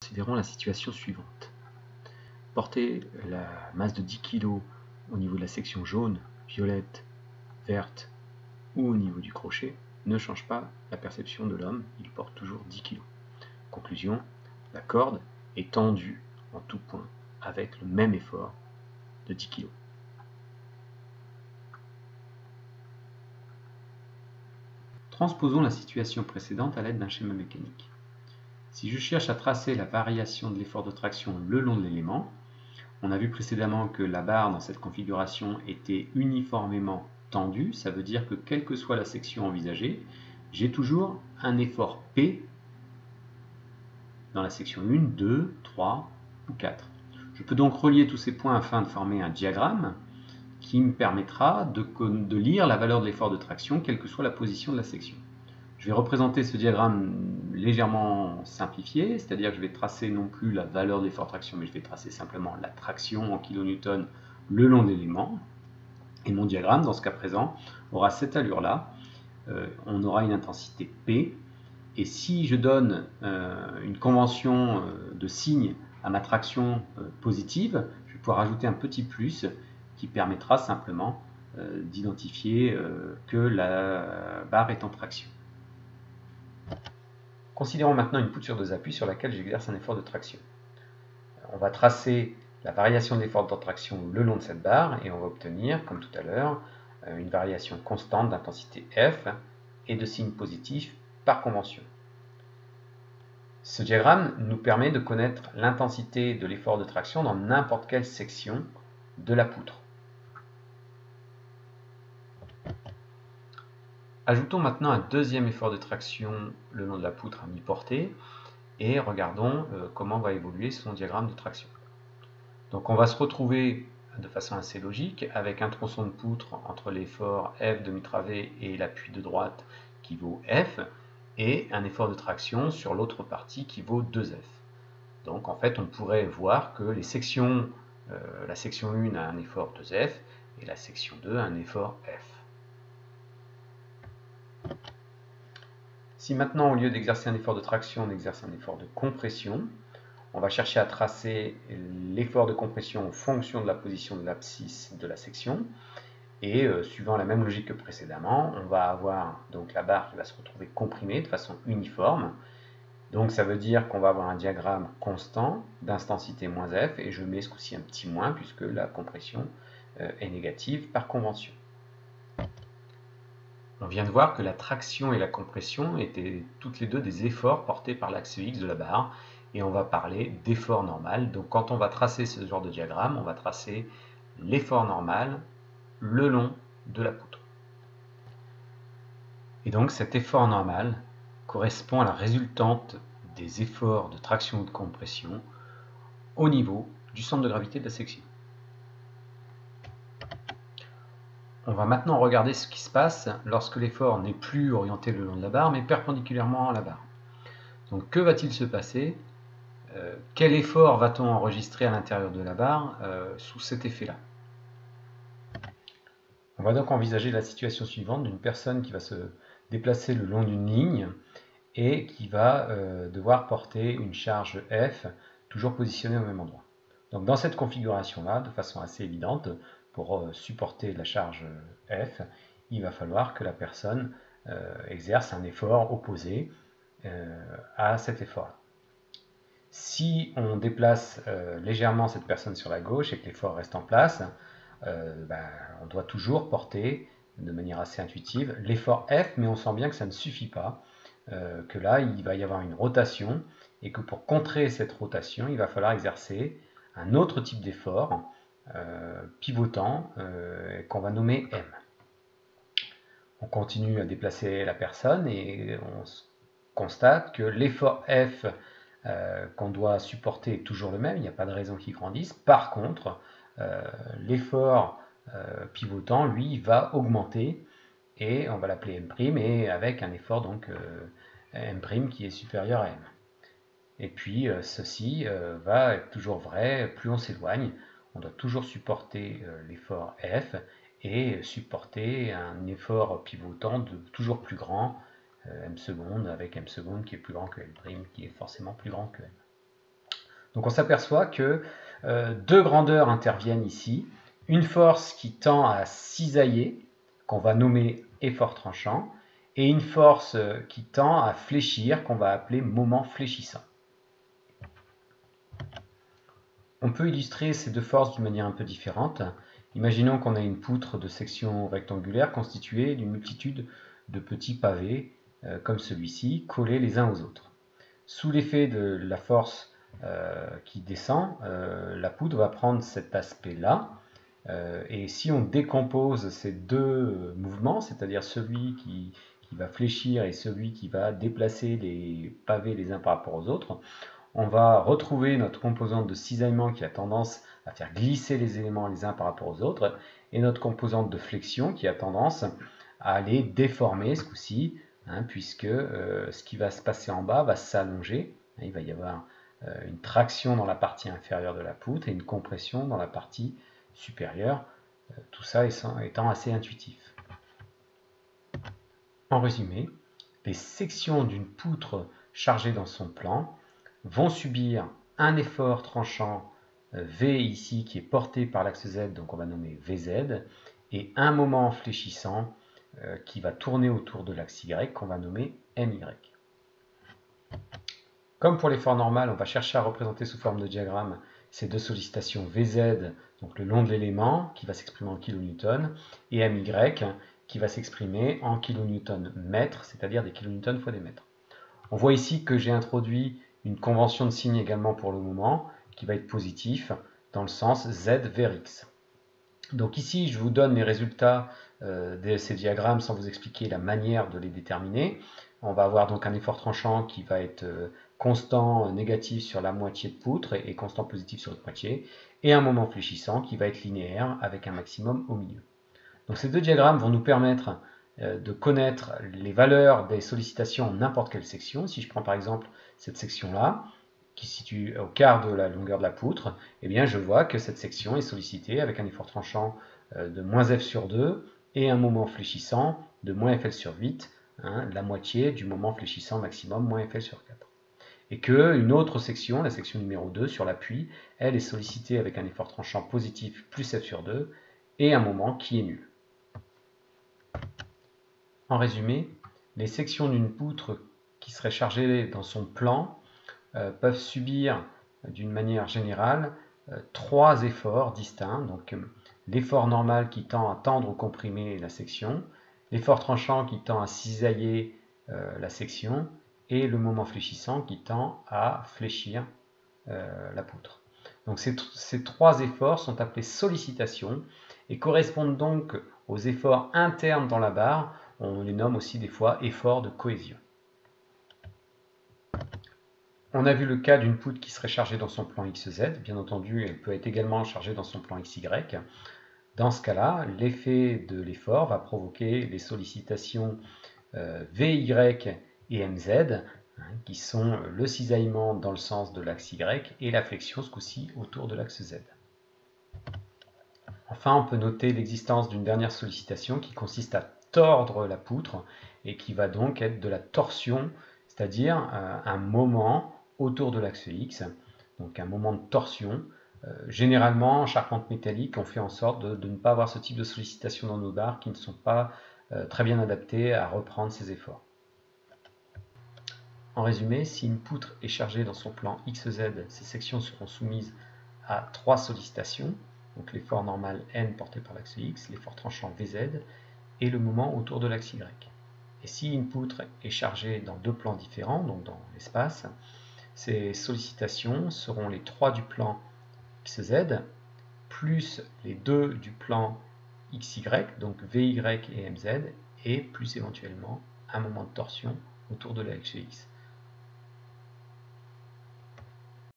Considérons la situation suivante. Porter la masse de 10 kg au niveau de la section jaune, violette, verte ou au niveau du crochet ne change pas la perception de l'homme, il porte toujours 10 kg. Conclusion, la corde est tendue en tout point avec le même effort de 10 kg. Transposons la situation précédente à l'aide d'un schéma mécanique. Si je cherche à tracer la variation de l'effort de traction le long de l'élément, on a vu précédemment que la barre dans cette configuration était uniformément tendue, ça veut dire que quelle que soit la section envisagée, j'ai toujours un effort P dans la section 1, 2, 3 ou 4. Je peux donc relier tous ces points afin de former un diagramme qui me permettra de lire la valeur de l'effort de traction quelle que soit la position de la section. Je vais représenter ce diagramme légèrement simplifié, c'est-à-dire que je vais tracer non plus la valeur de l'effort de traction, mais je vais tracer simplement la traction en kilonewton le long de l'élément. Et mon diagramme, dans ce cas présent, aura cette allure-là. On aura une intensité P. Et si je donne une convention de signe à ma traction positive, je vais pouvoir ajouter un petit plus qui permettra simplement d'identifier que la barre est en traction. Considérons maintenant une poutre sur deux appuis sur laquelle j'exerce un effort de traction. On va tracer la variation de l'effort de traction le long de cette barre et on va obtenir, comme tout à l'heure, une variation constante d'intensité F et de signe positif par convention. Ce diagramme nous permet de connaître l'intensité de l'effort de traction dans n'importe quelle section de la poutre. Ajoutons maintenant un deuxième effort de traction le long de la poutre à mi-portée et regardons comment va évoluer son diagramme de traction. Donc on va se retrouver de façon assez logique avec un tronçon de poutre entre l'effort F demi-travée et l'appui de droite qui vaut F et un effort de traction sur l'autre partie qui vaut 2F. Donc en fait on pourrait voir que les sections, la section 1 a un effort 2F et la section 2 a un effort F. Si maintenant, au lieu d'exercer un effort de traction, on exerce un effort de compression, on va chercher à tracer l'effort de compression en fonction de la position de l'abscisse de la section. Et suivant la même logique que précédemment, on va avoir donc la barre qui va se retrouver comprimée de façon uniforme. Donc ça veut dire qu'on va avoir un diagramme constant d'intensité moins F, et je mets ce coup-ci un petit moins puisque la compression est négative par convention. On vient de voir que la traction et la compression étaient toutes les deux des efforts portés par l'axe X de la barre, et on va parler d'effort normal. Donc quand on va tracer ce genre de diagramme, on va tracer l'effort normal le long de la poutre. Et donc cet effort normal correspond à la résultante des efforts de traction ou de compression au niveau du centre de gravité de la section. On va maintenant regarder ce qui se passe lorsque l'effort n'est plus orienté le long de la barre, mais perpendiculairement à la barre. Donc que va-t-il se passer? Quel effort va-t-on enregistrer à l'intérieur de la barre sous cet effet-là? On va donc envisager la situation suivante d'une personne qui va se déplacer le long d'une ligne et qui va devoir porter une charge F toujours positionnée au même endroit. Donc dans cette configuration-là, de façon assez évidente, pour supporter la charge F, il va falloir que la personne exerce un effort opposé à cet effort. Si on déplace légèrement cette personne sur la gauche et que l'effort reste en place, on doit toujours porter de manière assez intuitive l'effort F, mais on sent bien que ça ne suffit pas, que là il va y avoir une rotation et que pour contrer cette rotation, il va falloir exercer un autre type d'effort pivotant qu'on va nommer M. On continue à déplacer la personne et on constate que l'effort F qu'on doit supporter est toujours le même, il n'y a pas de raison qu'il grandisse. Par contre, l'effort pivotant, lui, va augmenter et on va l'appeler M', et avec un effort donc M' qui est supérieur à M. Et puis ceci va être toujours vrai, plus on s'éloigne, on doit toujours supporter l'effort F et supporter un effort pivotant de toujours plus grand, M seconde, avec M seconde qui est plus grand que M', qui est forcément plus grand que M. Donc on s'aperçoit que deux grandeurs interviennent ici. Une force qui tend à cisailler, qu'on va nommer effort tranchant, et une force qui tend à fléchir, qu'on va appeler moment fléchissant. On peut illustrer ces deux forces d'une manière un peu différente. Imaginons qu'on a une poutre de section rectangulaire constituée d'une multitude de petits pavés, comme celui-ci, collés les uns aux autres. Sous l'effet de la force qui descend, la poutre va prendre cet aspect-là, et si on décompose ces deux mouvements, c'est-à-dire celui qui va fléchir et celui qui va déplacer les pavés les uns par rapport aux autres, on va retrouver notre composante de cisaillement qui a tendance à faire glisser les éléments les uns par rapport aux autres, et notre composante de flexion qui a tendance à les déformer ce coup-ci, puisque ce qui va se passer en bas va s'allonger. Il va y avoir une traction dans la partie inférieure de la poutre et une compression dans la partie supérieure, tout ça étant assez intuitif. En résumé, les sections d'une poutre chargée dans son plan vont subir un effort tranchant V ici qui est porté par l'axe Z, donc on va nommer VZ, et un moment fléchissant qui va tourner autour de l'axe Y qu'on va nommer MY. Comme pour l'effort normal, on va chercher à représenter sous forme de diagramme ces deux sollicitations VZ, donc le long de l'élément, qui va s'exprimer en kilonewtons, et MY, qui va s'exprimer en kilonewtons mètres, c'est-à-dire des kilonewtons fois des mètres. On voit ici que j'ai introduit une convention de signe également pour le moment, qui va être positif, dans le sens Z vers X. Donc ici, je vous donne les résultats de ces diagrammes sans vous expliquer la manière de les déterminer. On va avoir donc un effort tranchant qui va être constant négatif sur la moitié de poutre et constant positif sur l'autre moitié, et un moment fléchissant qui va être linéaire avec un maximum au milieu. Donc ces deux diagrammes vont nous permettre de connaître les valeurs des sollicitations en n'importe quelle section. Si je prends par exemple cette section-là, qui se situe au quart de la longueur de la poutre, eh bien je vois que cette section est sollicitée avec un effort tranchant de moins F sur 2 et un moment fléchissant de moins FL sur 8, la moitié du moment fléchissant maximum moins FL sur 4. Et qu'une autre section, la section numéro 2 sur l'appui, elle est sollicitée avec un effort tranchant positif plus F sur 2 et un moment qui est nul. En résumé, les sections d'une poutre qui serait chargée dans son plan peuvent subir d'une manière générale trois efforts distincts. Donc l'effort normal qui tend à tendre ou comprimer la section, l'effort tranchant qui tend à cisailler la section, et le moment fléchissant qui tend à fléchir la poutre. Donc ces trois efforts sont appelés sollicitations et correspondent donc aux efforts internes dans la barre. On les nomme aussi des fois efforts de cohésion. On a vu le cas d'une poutre qui serait chargée dans son plan XZ. Bien entendu, elle peut être également chargée dans son plan XY. Dans ce cas-là, l'effet de l'effort va provoquer les sollicitations VY et MZ, qui sont le cisaillement dans le sens de l'axe Y et la flexion, ce coup-ci, autour de l'axe Z. Enfin, on peut noter l'existence d'une dernière sollicitation qui consiste à tordre la poutre et qui va donc être de la torsion, c'est-à-dire un moment autour de l'axe X, donc un moment de torsion. Généralement, en charpente métallique, on fait en sorte de ne pas avoir ce type de sollicitation dans nos barres qui ne sont pas très bien adaptées à reprendre ces efforts. En résumé, si une poutre est chargée dans son plan XZ, ses sections seront soumises à trois sollicitations, donc l'effort normal N porté par l'axe X, l'effort tranchant VZ et le moment autour de l'axe Y. Et si une poutre est chargée dans deux plans différents, donc dans l'espace, ces sollicitations seront les 3 du plan XZ, plus les 2 du plan XY, donc VY et MZ, et plus éventuellement un moment de torsion autour de l'axe X.